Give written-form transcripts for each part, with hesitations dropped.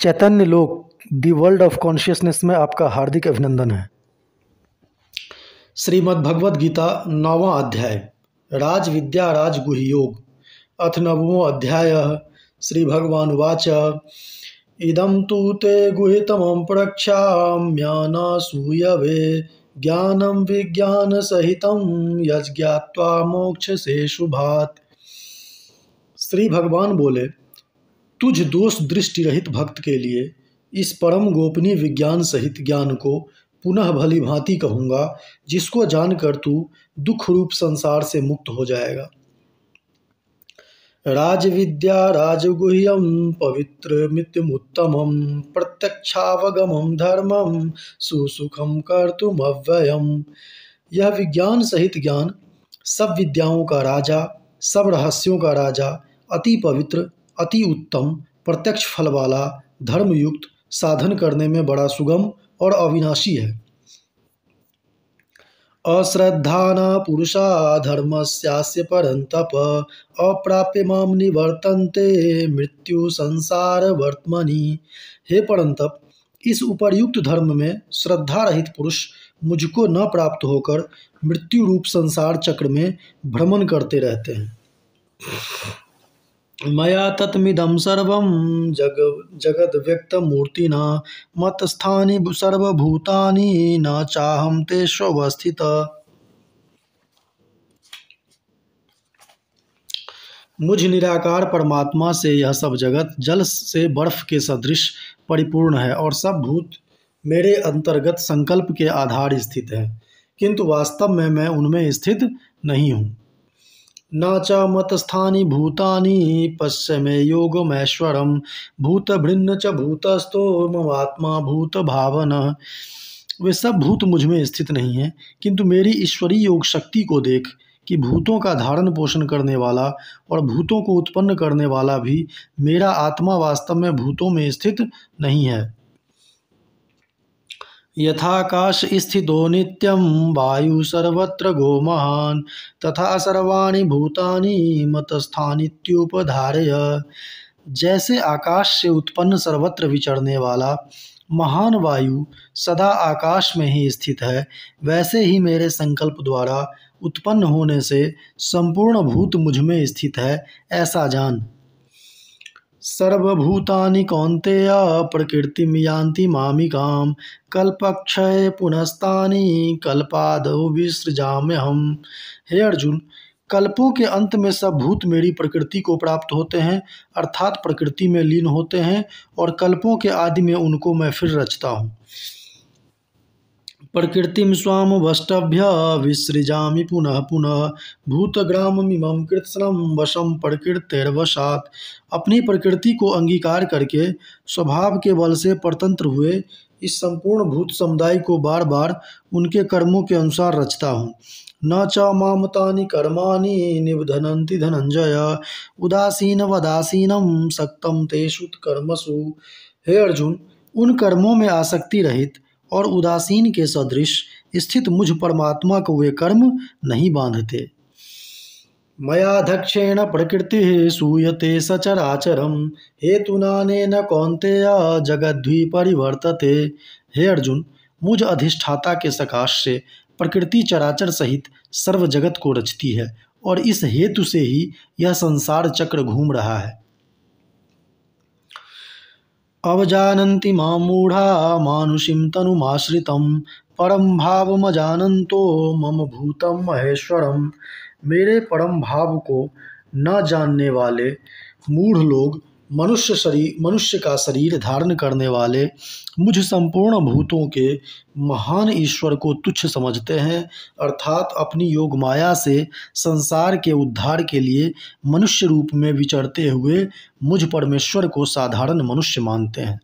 चैतन्य लोक the world of consciousness में आपका हार्दिक अभिनंदन है। श्रीमद् भगवद गीता 9वां अध्याय राज विद्या राज गुह्य योग अथ 9वां अध्याय श्री भगवान उवाच इदं तु ते गुह्यतमं प्रक्ष्याम्यनसूयवे ज्ञानं विज्ञानसहितं यज्ञात्वा मोक्षसे शुभात्। श्री भगवान बोले, तुझ दोष दृष्टि रहित भक्त के लिए इस परम गोपनीय विज्ञान सहित ज्ञान को पुनः भली भांति कहूँगा, जिसको जानकर तू दुख रूप संसार से मुक्त हो जाएगा। राज विद्या राजगुह्यम पवित्रमित्यमुत्तमं प्रत्यक्षावगमं धर्मं सुसुखं कर्तुम अव्ययम्। यह विज्ञान सहित ज्ञान सब विद्याओं का राजा, सब रहस्यों का राजा, अति पवित्र, अति उत्तम, प्रत्यक्ष फल वाला, धर्मयुक्त, साधन करने में बड़ा सुगम और अविनाशी है। अश्रद्धाना पुरुषा धर्मस्यास्य परन्तप अप्राप्य माम निवर्तन्ते मृत्यु संसार वर्त्मनि। हे परंतप, इस उपर्युक्त धर्म में श्रद्धा रहित पुरुष मुझको न प्राप्त होकर मृत्यु रूप संसार चक्र में भ्रमण करते रहते हैं। मया तत्मिदं सर्वं जगद्व्यक्तमूर्तिना मत्स्थानि सर्वभूतानि न चाहं तेष्वस्थितः। मुझ निराकार परमात्मा से यह सब जगत जल से बर्फ के सदृश परिपूर्ण है और सब भूत मेरे अंतर्गत संकल्प के आधार स्थित है, किंतु वास्तव में मैं उनमें स्थित नहीं हूँ। न च मतस्थानि भूतानि पश्य मे योगमैश्वरम् भूतभृन्न च भूतस्थो ममात्मा भूत भावना। वे सब भूत मुझ में स्थित नहीं हैं, किंतु मेरी ईश्वरीय योग शक्ति को देख कि भूतों का धारण पोषण करने वाला और भूतों को उत्पन्न करने वाला भी मेरा आत्मा वास्तव में भूतों में स्थित नहीं है। यथाकाश स्थितो नित्यं वायु सर्वत्र गो महान् तथा सर्वाणि भूतानि मतस्थानित्युपधारय। जैसे आकाश से उत्पन्न सर्वत्र विचरने वाला महान वायु सदा आकाश में ही स्थित है, वैसे ही मेरे संकल्प द्वारा उत्पन्न होने से संपूर्ण भूत मुझ में स्थित है, ऐसा जान। सर्वभूतानि कौन्तेय प्रकृतिं यान्ति मामिकां कल्पक्षये पुनस्तानि कल्पादौ विसृजाम्यहम्। हे अर्जुन, कल्पों के अंत में सब भूत मेरी प्रकृति को प्राप्त होते हैं, अर्थात प्रकृति में लीन होते हैं, और कल्पों के आदि में उनको मैं फिर रचता हूँ। प्रकृतिं स्वाम वष्टभ्य विसृजामि पुनः पुनः भूतग्राममिमं कृत्स्नं वशं प्रकृतेर्वशात्। अपनी प्रकृति को अंगीकार करके स्वभाव के बल से परतंत्र हुए इस संपूर्ण भूत समुदाय को बार बार उनके कर्मों के अनुसार रचता हूँ। न च मामतानि कर्माणि निबध्नन्ति धनंजय उदासीन वदासीनं सक्तं तेषु कर्मसु। हे अर्जुन, उन कर्मों में आसक्ति रहित और उदासीन के सदृश स्थित मुझ परमात्मा को वे कर्म नहीं बांधते। मयाध्यक्षेण प्रकृतिः सूयते सचराचरम् हेतुनानेन कौन्तेय जगद्विपरिवर्तते। हे अर्जुन, मुझ अधिष्ठाता के सकाश से प्रकृति चराचर सहित सर्व जगत को रचती है, और इस हेतु से ही यह संसार चक्र घूम रहा है। अवजानन्ति मां मूढ़ा मानुषीं तनुमाश्रितं परम भावमजानन्तो मम भूतं महेश्वरम्। मेरे परम भाव को न जानने वाले मूढ़ लोग मनुष्य का शरीर धारण करने वाले मुझ संपूर्ण भूतों के महान ईश्वर को तुच्छ समझते हैं, अर्थात अपनी योग माया से संसार के उद्धार के लिए मनुष्य रूप में विचरते हुए मुझ परमेश्वर को साधारण मनुष्य मानते हैं।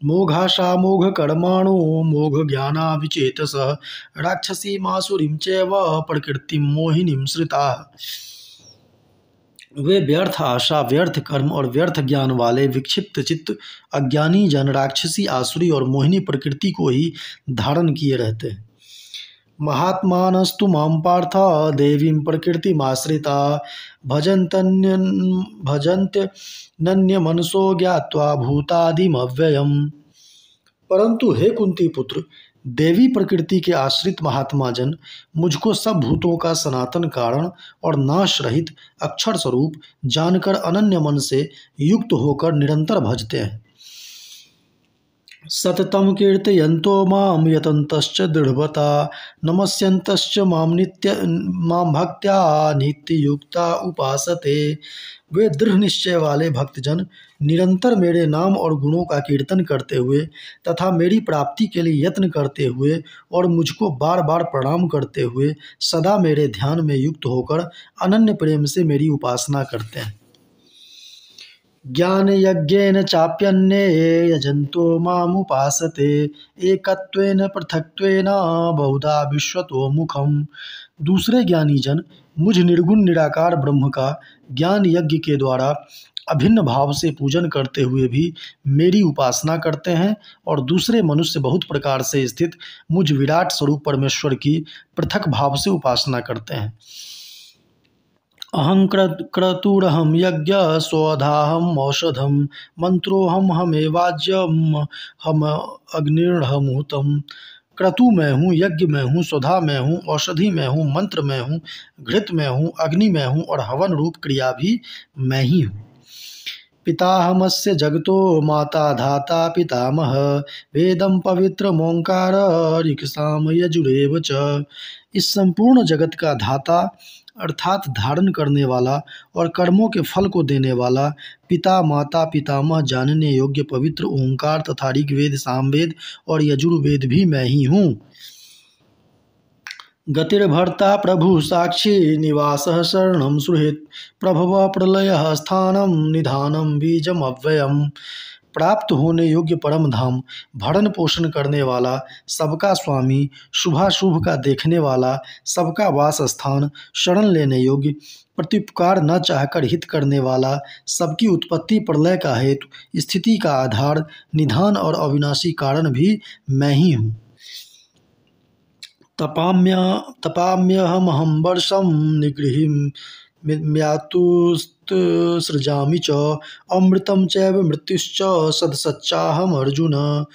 मोघाशा मोघ कर्माणो मोघ ज्ञाना विचेतसः राक्षसी मासुरीं चैव प्रकृतिं मोहिनीं श्रिताः। वे व्यर्थ आशा, व्यर्थ कर्म और व्यर्थ ज्ञान वाले विक्षिप्त चित्त अज्ञानी जन राक्षसी, आसुरी और मोहिनी प्रकृति को ही धारण किए रहते हैं। महात्मानस्तु मां पार्थ देवीं प्रकृतिमाश्रिता भजन्त्यनन्यमनसो ज्ञात्वा भूतादिमव्ययम्। परंतु हे कुंती पुत्र, देवी प्रकृति के आश्रित महात्मा जन मुझको सब भूतों का सनातन कारण और नाश रहित अक्षर स्वरूप जानकर अनन्य मन से युक्त होकर निरंतर भजते हैं। सततम कीर्तयन्तो माम यतन्तश्च दृढ़वता नमस्यन्तश्च माम भक्त्या नित्ययुक्ता उपासते। वे दृढ़ निश्चय वाले भक्तजन निरंतर मेरे नाम और गुणों का कीर्तन करते हुए तथा मेरी प्राप्ति के लिए यत्न करते हुए और मुझको बार बार प्रणाम करते हुए सदा मेरे ध्यान में युक्त होकर अनन्य प्रेम से मेरी उपासना करते हैं। ज्ञान यज्ञेन चाप्यन्ये यजन्तो मामुपासते एकत्वेन पृथक्त्वेन बहुधा विश्वतो मुखम। दूसरे ज्ञानी जन मुझ निर्गुण निराकार ब्रह्म का ज्ञान यज्ञ के द्वारा अभिन्न भाव से पूजन करते हुए भी मेरी उपासना करते हैं और दूसरे मनुष्य बहुत प्रकार से स्थित मुझ विराट स्वरूप परमेश्वर की पृथक भाव से उपासना करते हैं। अहं क्रतुरहं यज्ञ स्वधाहम औषधम मंत्रोहम हमेवाज्यम हम अग्निर्हमुतम। क्रतु मैं हूँ, यज्ञ मैं हूँ, स्वधा मैं हूँ, औषधि मैं हूँ, मंत्र मैं हूँ, घृत मैं हूँ, अग्नि मैं हूँ और हवन रूप क्रिया भी मैं ही हूँ। पिताहमस्य जगतो माता धाता पितामह वेदम पवित्र मोंकार ऋक्साम यजुरेव च। इस संपूर्ण जगत का धाता अर्थात धारण करने वाला और कर्मों के फल को देने वाला पिता माता पितामह जानने योग्य पवित्र ओंकार तथा ऋग्वेद सामवेद और यजुर्वेद भी मैं ही हूँ। गतिर्भर्ता प्रभु साक्षी निवासः शरणं सुहृत् प्रभव प्रलयः स्थानं निधानं बीजम अव्ययम्। प्राप्त होने योग्य परम धाम, भरण पोषण करने वाला, सबका स्वामी, शुभाशुभ का देखने वाला, सबका वास स्थान, शरण लेने योग्य, प्रत्युपकार न चाहकर हित करने वाला, सबकी उत्पत्ति प्रलय का हेतु, स्थिति का आधार, निधान और अविनाशी कारण भी मैं ही हूँ। तपाम्यहमहं वर्षं निगृहीं म्यातुस्तृजामि च अमृतं चैव मृत्युश्च सदसच्चाहम अर्जुन।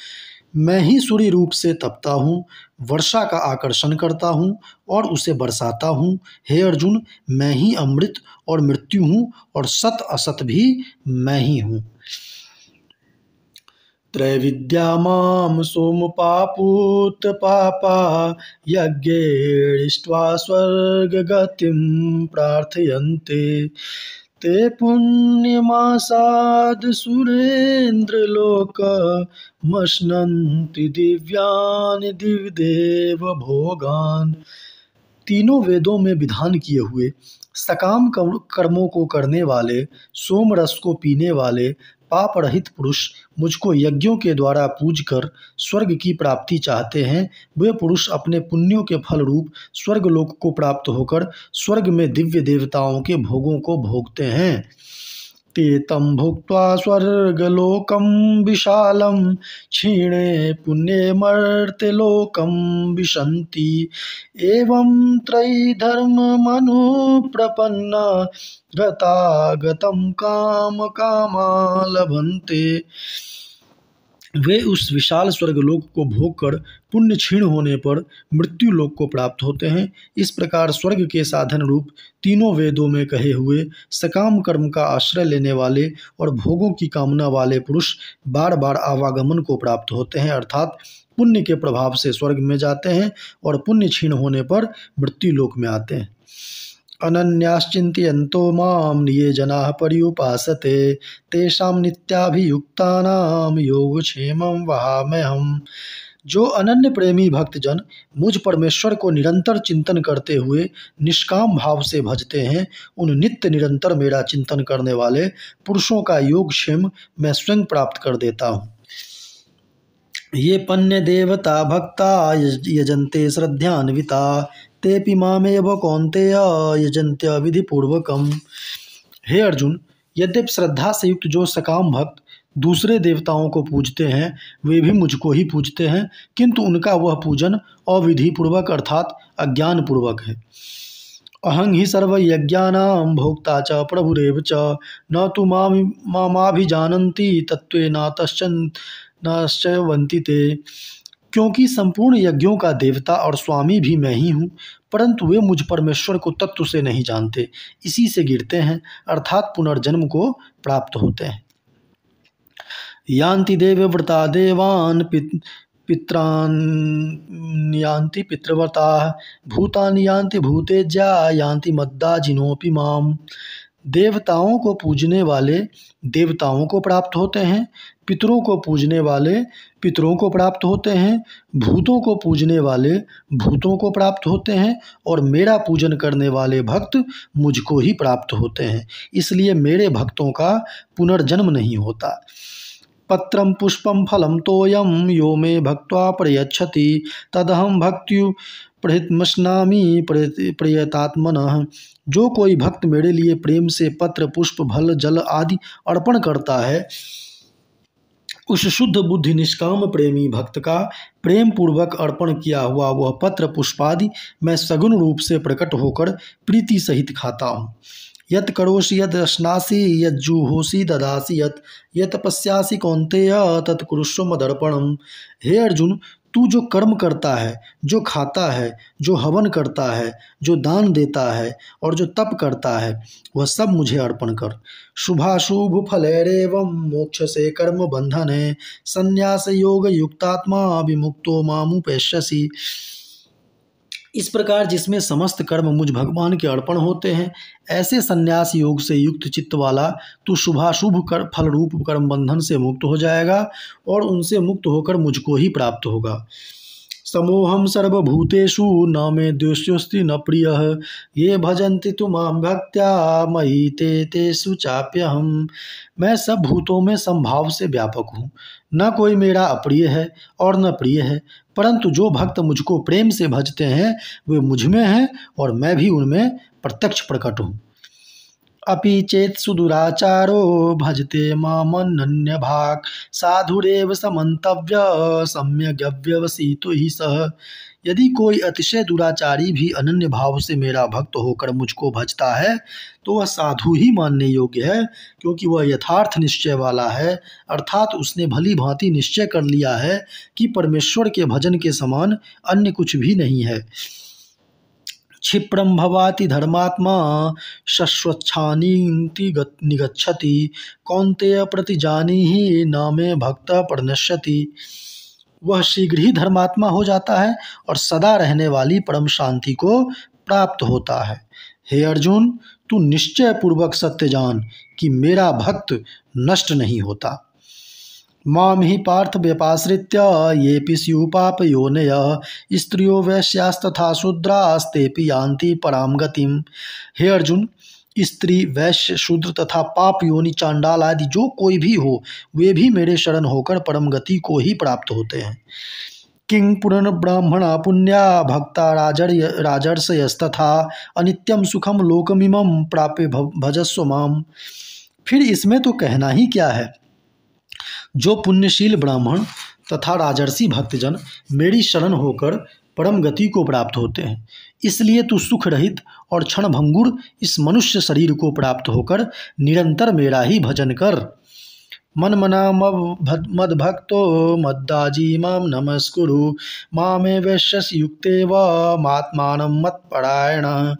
मैं ही सूर्य रूप से तपता हूँ, वर्षा का आकर्षण करता हूँ और उसे बरसाता हूँ। हे अर्जुन, मैं ही अमृत और मृत्यु हूँ और सत असत भी मैं ही हूँ। त्रैविद्या मां सोमपापूत पापा यज्ञेष्ट्वा स्वर्गगतिं प्रार्थयन्ते ते पुण्यमासाद सुरेन्द्रलोकमश्नन्ति दिव्यान् दिव्यदेव भोगान्। तीनों वेदों में विधान किए हुए सकाम कर्मों को करने वाले, सोम रस को पीने वाले, पाप रहित पुरुष मुझको यज्ञों के द्वारा पूजकर स्वर्ग की प्राप्ति चाहते हैं। वे पुरुष अपने पुण्यों के फल रूप स्वर्गलोक को प्राप्त होकर स्वर्ग में दिव्य देवताओं के भोगों को भोगते हैं। ते तं भुक्त्वा स्वर्गलोकं विशालं क्षीणे पुण्ये मर्त्यलोकं विशन्ति एवं त्रयीधर्ममनुप्रपन्ना गतागतं कामकामा लभन्ते। वे उस विशाल स्वर्गलोक को भोगकर पुण्य क्षीण होने पर मृत्यु लोक को प्राप्त होते हैं। इस प्रकार स्वर्ग के साधन रूप तीनों वेदों में कहे हुए सकाम कर्म का आश्रय लेने वाले और भोगों की कामना वाले पुरुष बार बार आवागमन को प्राप्त होते हैं, अर्थात पुण्य के प्रभाव से स्वर्ग में जाते हैं और पुण्य क्षीण होने पर मृत्यु लोक में आते हैं। अनन्याश्चिन्तयन्तो मां ये जनाः पर्युपासते तेषां नित्याभियुक्तानां योगक्षेमं वहाम्यहम्। जो अनन्य प्रेमी भक्तजन मुझ परमेश्वर को निरंतर चिंतन करते हुए निष्काम भाव से भजते हैं, उन नित्य निरंतर मेरा चिंतन करने वाले पुरुषों का योगक्षेम मैं स्वयं प्राप्त कर देता हूँ। ये पन्य देवता भक्ता यजन्ते श्रद्धान्विता तेपि मामेव कौन्तेय यजन्त्य विधिपूर्वकम्। हे अर्जुन, यद्यपि श्रद्धा से युक्त जो सकाम भक्त दूसरे देवताओं को पूजते हैं वे भी मुझको ही पूजते हैं, किंतु उनका वह पूजन अविधिपूर्वक अर्थात अज्ञानपूर्वक है। अहं हि सर्वयज्ञानां भोक्ता च प्रभुरेव च न तु मामाभिजानन्ति तत्त्वेन नश्चैवन्ति ते। क्योंकि संपूर्ण यज्ञों का देवता और स्वामी भी मैं ही हूँ, परंतु वे मुझ परमेश्वर को तत्व से नहीं जानते, इसी से गिरते हैं अर्थात पुनर्जन्म को प्राप्त होते हैं। यान्ति देवव्रता देवान् पित्रान् यान्ति पितृव्रताः भूतानि यान्ति भूतेज्या यान्ति मद्दाजिनोऽपि माम्। देवताओं को पूजने वाले देवताओं को प्राप्त होते हैं, पितरों को पूजने वाले पितरों को प्राप्त होते हैं, भूतों को पूजने वाले भूतों को प्राप्त होते हैं और मेरा पूजन करने वाले भक्त मुझको ही प्राप्त होते हैं। इसलिए मेरे भक्तों का पुनर्जन्म नहीं होता। पत्रं पुष्पं फलं तोयं यो मे भक्त्वा प्रयच्छति तदहं भक्त्युः प्रहितमश्नामि प्रयतात्मनः। जो कोई भक्त मेरे लिए प्रेम से पत्र पुष्प फल जल आदि अर्पण करता है, उस शुद्ध बुद्धि निष्काम प्रेमी भक्त का प्रेम पूर्वक अर्पण किया हुआ वह पत्र पुष्पादि मैं सगुण रूप से प्रकट होकर प्रीति सहित खाता हूँ। यत् करोषि यत् अश्नासि यत् जुहोषि ददासि यत् तपस्यासि कौन्तेय तत् कुरुष्व मदर्पणम्। हे अर्जुन, तू जो कर्म करता है, जो खाता है, जो हवन करता है, जो दान देता है और जो तप करता है, वह सब मुझे अर्पण कर। शुभाशुभ फलैरेवं मोक्ष से कर्म बंधने संन्यास योग युक्तात्मा विमुक्तो मामुपैष्यसि। इस प्रकार जिसमें समस्त कर्म मुझ भगवान के अर्पण होते हैं, ऐसे संन्यास योग से युक्त चित्त वाला तू शुभाशुभ कर फल रूप कर्म बंधन से मुक्त हो जाएगा और उनसे मुक्त होकर मुझको ही प्राप्त होगा। समोहम सर्वभूतेषु न मे द्वेष्योऽस्ति न प्रियः ये भजन्ति तु मां भक्त्या मयि ते तेषु चाप्यहम्। मैं सब भूतों में समभाव से व्यापक हूँ, न कोई मेरा अप्रिय है और न प्रिय है, परंतु जो भक्त मुझको प्रेम से भजते हैं वे मुझ में हैं और मैं भी उनमें प्रत्यक्ष प्रकट हूँ। अपि चेत् सुदुराचारो भजते मामनन्य भाक् साधुरेव समन्तव्य सम्यग्व्यवसितो हि सः। यदि कोई अतिशय दुराचारी भी अनन्य भाव से मेरा भक्त होकर मुझको भजता है तो वह साधु ही मानने योग्य है, क्योंकि वह यथार्थ निश्चय वाला है, अर्थात उसने भली भांति निश्चय कर लिया है कि परमेश्वर के भजन के समान अन्य कुछ भी नहीं है। क्षिप्रं भवाति धर्मात्मा शश्वच्छानीति निगच्छति कौन्तेय प्रतिजानीहि न मे भक्तः प्रणश्यति। वह शीघ्र ही धर्मात्मा हो जाता है और सदा रहने वाली परम शांति को प्राप्त होता है। हे अर्जुन, तू निश्चय पूर्वक सत्य जान कि मेरा भक्त नष्ट नहीं होता। माम ही पार्थ व्यपाश्रित्य येऽपि स्युः पापयोनयः स्त्रियो वैश्यास्तथा शूद्रास्तेऽपि यान्ति परां गतिम्। हे अर्जुन, स्त्री वैश्य शूद्र तथा पाप योनि चांडाल आदि जो कोई भी हो, वे भी मेरे शरण होकर परम गति को ही प्राप्त होते हैं। किं पुनर्ब्राह्मणा पुण्या भक्ता राजर्षयस्तथा अनित्यं सुखम लोकमिमं प्राप्य भजस्व माम। फिर इसमें तो कहना ही क्या है। जो पुण्यशील ब्राह्मण तथा राजर्षि भक्तजन मेरी शरण होकर परम गति को प्राप्त होते हैं, इसलिए तू सुख रहित और क्षणभंगुर इस मनुष्य शरीर को प्राप्त होकर निरंतर मेरा ही भजन कर। मन्मना मद्भक्तो मद्दाजी मां नमस्कुरु मामे वैश्यसि युक्तेव मात्मानं मत्परायणः।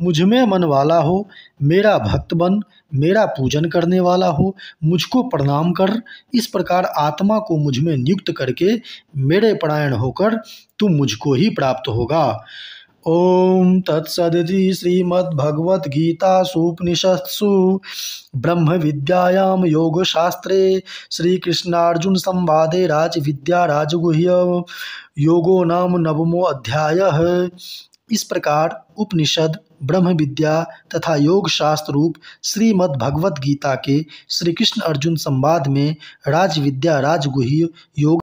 मुझ में मन वाला हो, मेरा भक्त बन, मेरा पूजन करने वाला हो, मुझको प्रणाम कर। इस प्रकार आत्मा को मुझ में नियुक्त करके मेरे परायण होकर तू मुझको ही प्राप्त होगा। ओम तत्सदिति श्रीमद्भगवद्गीतासूपनिषत्सु ब्रह्म विद्यायां योगशास्त्रे श्रीकृष्णार्जुन संवादे राजविद्या राजगुह्य योगो नाम नवमो अध्यायः। इस प्रकार उपनिषद, ब्रह्म विद्या तथा योग शास्त्र रूप श्रीमद् भगवद गीता के श्री कृष्ण अर्जुन संवाद में राजविद्या राजगुह्य योग